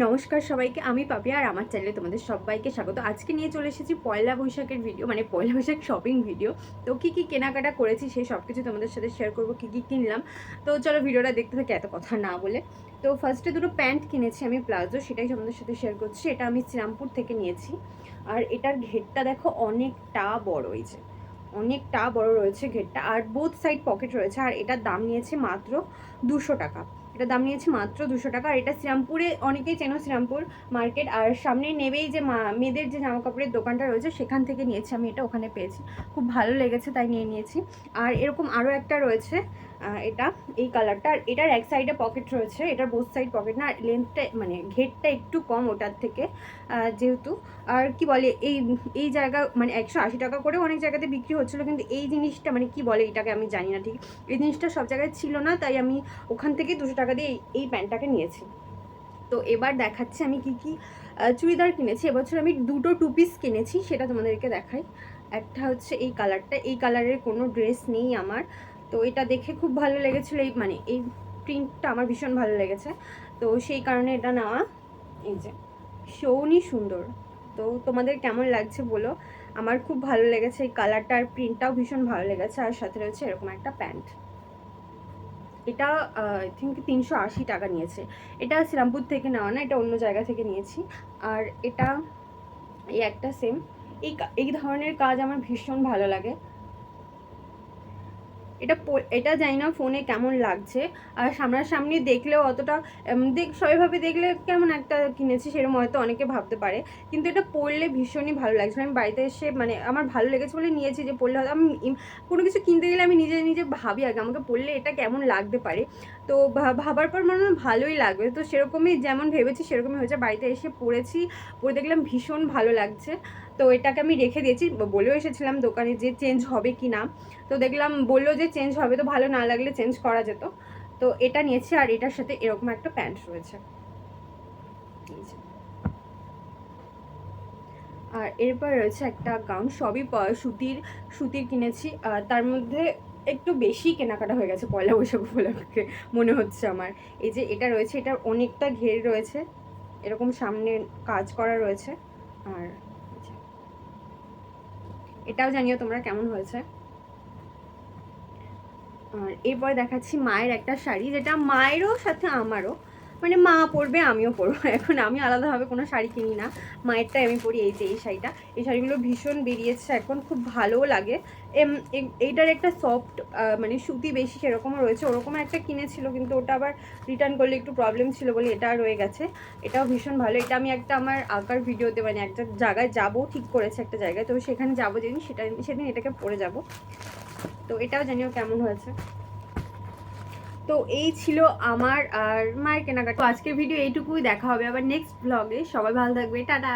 নমস্কার সবাইকে, আমি পাপি আর আমার চ্যানেলে তোমাদের সবাইকে স্বাগত। আজকে নিয়ে চলে এসেছি পয়লা বৈশাখের ভিডিও, মানে পয়লা বৈশাখ শপিং ভিডিও। তো কী কী কেনাকাটা করেছি সেই সব কিছু তোমাদের সাথে শেয়ার করবো, কী কী কিনলাম। তো চলো ভিডিওটা দেখতে থাকি এত কথা না বলে। তো ফার্স্টে দুটো প্যান্ট কিনেছি আমি, প্লাজো, সেটাই তোমাদের সাথে শেয়ার করছি। এটা আমি শ্রীরামপুর থেকে নিয়েছি। আর এটার ঘেরটা দেখো অনেকটা বড়, এই যে অনেকটা বড় রয়েছে ঘেরটা, আর বোথ সাইড পকেট রয়েছে। আর এটার দাম নিয়েছে মাত্র 200 টাকা। এটা দাম নিয়েছে মাত্র 200 টাকা। আর এটা শ্রীরামপুরে, অনেকেই চেনো শ্রীরামপুর মার্কেট, আর সামনে নেবেই যে মেয়েদের যে জামা কাপড়ের দোকানটা রয়েছে সেখান থেকে নিয়েছি আমি এটা, ওখানে পেয়েছি, খুব ভালো লেগেছে তাই নিয়ে নিয়েছি। আর এরকম আরও একটা রয়েছে, এটা এই কালারটা। আর এটার এক সাইডে পকেট রয়েছে, এটার বোথ সাইড পকেট না, লেন্থটা মানে ঘেরটা একটু কম ওটার থেকে যেহেতু। আর কি বলে, এই জায়গা মানে 180 টাকা করে অনেক জায়গাতে বিক্রি হচ্ছিলো, কিন্তু এই জিনিসটা মানে কি বলে এটাকে আমি জানি না ঠিক, এই জিনিসটা সব জায়গায় ছিল না, তাই আমি ওখান থেকে 200 টাকা দিয়ে এই প্যান্টটাকে নিয়েছি। তো এবার দেখাচ্ছি আমি কি কি চুড়িদার কিনেছি। এবছর আমি দুটো 2 পিস কিনেছি, সেটা তোমাদেরকে দেখাই। একটা হচ্ছে এই কালারটা, এই কালারের কোনো ড্রেস নেই আমার, তো এটা দেখে খুব ভালো লেগেছিলো, এই মানে এই প্রিন্টটা আমার ভীষণ ভালো লেগেছে, তো সেই কারণে এটা নেওয়া। এই যে ভীষণই সুন্দর, তো তোমাদের কেমন লাগছে বলো। আমার খুব ভালো লেগেছে এই কালারটা, আর প্রিন্টটাও ভীষণ ভালো লেগেছে। আর সাথে রয়েছে এরকম একটা প্যান্ট। এটা আই থিঙ্ক 380 টাকা নিয়েছে। এটা শ্রীরামপুর থেকে নেওয়া না, এটা অন্য জায়গা থেকে নিয়েছি। আর এটা এই একটা সেম, এই ধরনের কাজ আমার ভীষণ ভালো লাগে। এটা জানি না ফোনে কেমন লাগছে, আর সামনাসামনি দেখলেও অতটা সবাইভাবে দেখলে কেমন একটা কিনেছি সেরকম হয়তো অনেকে ভাবতে পারে, কিন্তু এটা পরলে ভীষণই ভালো লাগছে। আমি বাড়িতে এসে মানে আমার ভালো লেগেছে বলে নিয়েছি, যে পরলে হয়তো আমি কোনো কিছু কিনতে গেলে আমি নিজে নিজে ভাবি আগে আমাকে পরলে এটা কেমন লাগতে পারে। তো ভাবার পর মনে হয় ভালোই লাগবে, তো সেরকমই যেমন ভেবেছি সেরকমই হয়েছে। বাড়িতে এসে পরে দেখলাম ভীষণ ভালো লাগছে। তো এটাকে আমি রেখে দিয়েছি, বলেও এসেছিলাম দোকানে যে চেঞ্জ হবে কি না, তো দেখলাম বললো যে চেঞ্জ হবে, তো ভালো না লাগলে চেঞ্জ করা যেত। তো এটা নিয়েছি, আর এটার সাথে এরকম একটা প্যান্ট রয়েছে। আর এরপর রয়েছে একটা গাউন, সবই সুতির কিনেছি। তার মধ্যে একটু বেশি কেনাকাটা হয়ে গেছে পয়লা বৈশাখ উপলক্ষে মনে হচ্ছে আমার। এই যে এটা রয়েছে, এটার অনেকটা ঘের রয়েছে, এরকম সামনে কাজ করা রয়েছে। আর এটাও জানিও তোমরা কেমন হয়েছে। আর এরপরে দেখাচ্ছি মায়ের একটা শাড়ি, যেটা মায়েরও সাথে আমারও, মানে মা পরবে আমিও পরবো, এখন আমি আলাদাভাবে কোনো শাড়ি কিনি না, মায়েরটাই আমি পরি। এই যে এই শাড়িটা, এই শাড়িগুলো ভীষণ বেরিয়েছে এখন, খুব ভালোও লাগে। এইটার একটা সফট মানে সুতি বেশি সেরকমও রয়েছে, ওরকম একটা কিনেছিল, কিন্তু ওটা আবার রিটার্ন করলে একটু প্রবলেম ছিল বলে এটা রয়ে গেছে। এটাও ভীষণ ভালো। এটা আমি একটা আমার আঁকার ভিডিওতে মানে একটা জায়গায় যাবো ঠিক করেছে, একটা জায়গায়, তো সেখানে যাবো যেদিন সেদিন এটাকে পরে যাব। তো এটাও জানিও কেমন হয়েছে। তো এই ছিল আমার আর মায়ের কেনাকাটা। আজকের ভিডিও এইটুকুই, দেখা হবে আবার নেক্সট ব্লগে। সবাই ভালো থাকবে, টাটা।